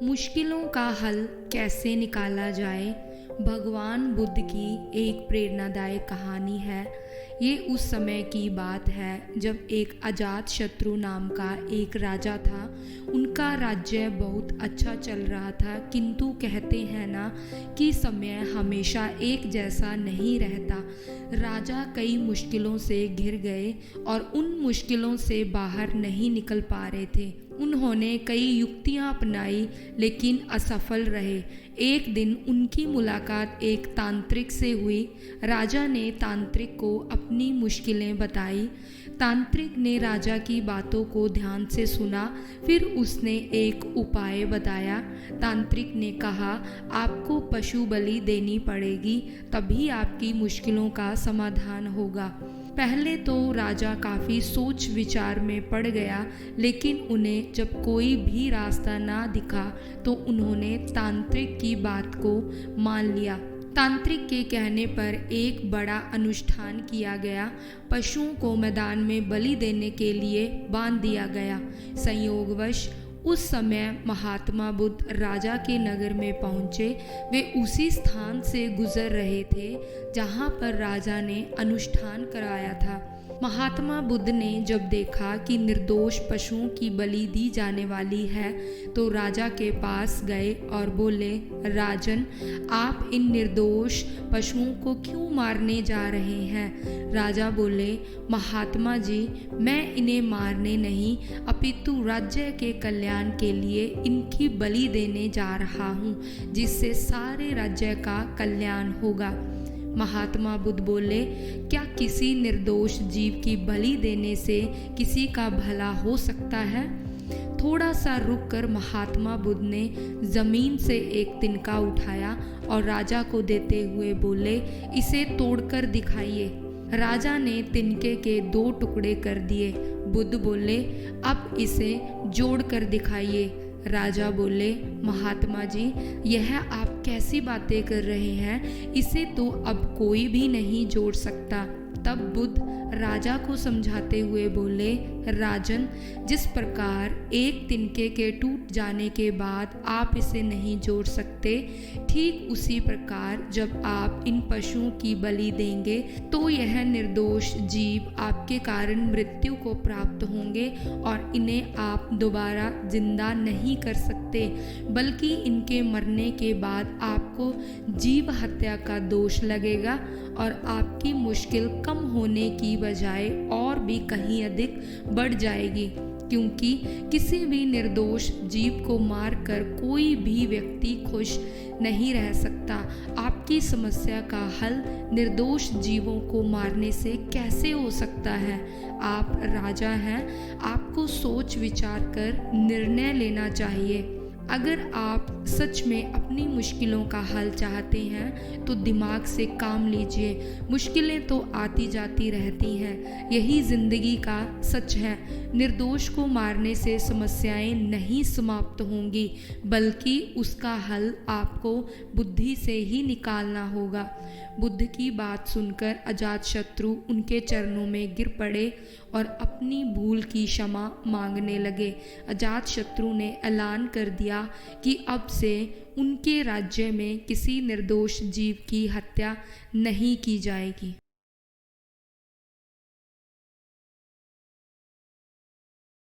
मुश्किलों का हल कैसे निकाला जाए। भगवान बुद्ध की एक प्रेरणादायक कहानी है। ये उस समय की बात है जब एक अजात शत्रु नाम का एक राजा था। उनका राज्य बहुत अच्छा चल रहा था, किंतु कहते हैं ना कि समय हमेशा एक जैसा नहीं रहता। राजा कई मुश्किलों से घिर गए और उन मुश्किलों से बाहर नहीं निकल पा रहे थे। उन्होंने कई युक्तियां अपनाई लेकिन असफल रहे। एक दिन उनकी मुलाकात एक तांत्रिक से हुई। राजा ने तांत्रिक को अपनी मुश्किलें बताई। तांत्रिक ने राजा की बातों को ध्यान से सुना, फिर उसने एक उपाय बताया। तांत्रिक ने कहा, आपको पशु बलि देनी पड़ेगी, तभी आपकी मुश्किलों का समाधान होगा। पहले तो राजा काफ़ी सोच विचार में पड़ गया, लेकिन उन्हें जब कोई भी रास्ता ना दिखा तो उन्होंने तांत्रिक की बात को मान लिया। तांत्रिक के कहने पर एक बड़ा अनुष्ठान किया गया। पशुओं को मैदान में बलि देने के लिए बांध दिया गया। संयोगवश उस समय महात्मा बुद्ध राजा के नगर में पहुँचे। वे उसी स्थान से गुजर रहे थे जहाँ पर राजा ने अनुष्ठान कराया था। महात्मा बुद्ध ने जब देखा कि निर्दोष पशुओं की बलि दी जाने वाली है तो राजा के पास गए और बोले, राजन, आप इन निर्दोष पशुओं को क्यों मारने जा रहे हैं। राजा बोले, महात्मा जी, मैं इन्हें मारने नहीं अपितु राज्य के कल्याण के लिए इनकी बलि देने जा रहा हूँ, जिससे सारे राज्य का कल्याण होगा। महात्मा बुद्ध बोले, क्या किसी निर्दोष जीव की बलि देने से किसी का भला हो सकता है। थोड़ा सा रुककर महात्मा बुद्ध ने जमीन से एक तिनका उठाया और राजा को देते हुए बोले, इसे तोड़कर दिखाइए। राजा ने तिनके के 2 टुकड़े कर दिए। बुद्ध बोले, अब इसे जोड़कर दिखाइए। राजा बोले, महात्मा जी, यह आप कैसी बातें कर रहे हैं, इसे तो अब कोई भी नहीं जोड़ सकता। तब बुद्ध राजा को समझाते हुए बोले, राजन, जिस प्रकार एक तिनके के टूट जाने के बाद आप इसे नहीं जोड़ सकते, ठीक उसी प्रकार जब आप इन पशुओं की बलि देंगे तो यह निर्दोष जीव आपके कारण मृत्यु को प्राप्त होंगे और इन्हें आप दोबारा जिंदा नहीं कर सकते, बल्कि इनके मरने के बाद आपको जीव हत्या का दोष लगेगा और आपकी मुश्किल कम होने की बजाय और भी कहीं अधिक बढ़ जाएगी, क्योंकि किसी भी निर्दोष जीव को मारकर कोई भी व्यक्ति खुश नहीं रह सकता। आपकी समस्या का हल निर्दोष जीवों को मारने से कैसे हो सकता है। आप राजा हैं, आपको सोच विचार कर निर्णय लेना चाहिए। अगर आप सच में अपनी मुश्किलों का हल चाहते हैं तो दिमाग से काम लीजिए। मुश्किलें तो आती जाती रहती हैं, यही जिंदगी का सच है। निर्दोष को मारने से समस्याएं नहीं समाप्त होंगी, बल्कि उसका हल आपको बुद्धि से ही निकालना होगा। बुद्ध की बात सुनकर अजातशत्रु उनके चरणों में गिर पड़े और अपनी भूल की क्षमा मांगने लगे। अजातशत्रु ने ऐलान कर दिया कि अब से उनके राज्य में किसी निर्दोष जीव की हत्या नहीं की जाएगी।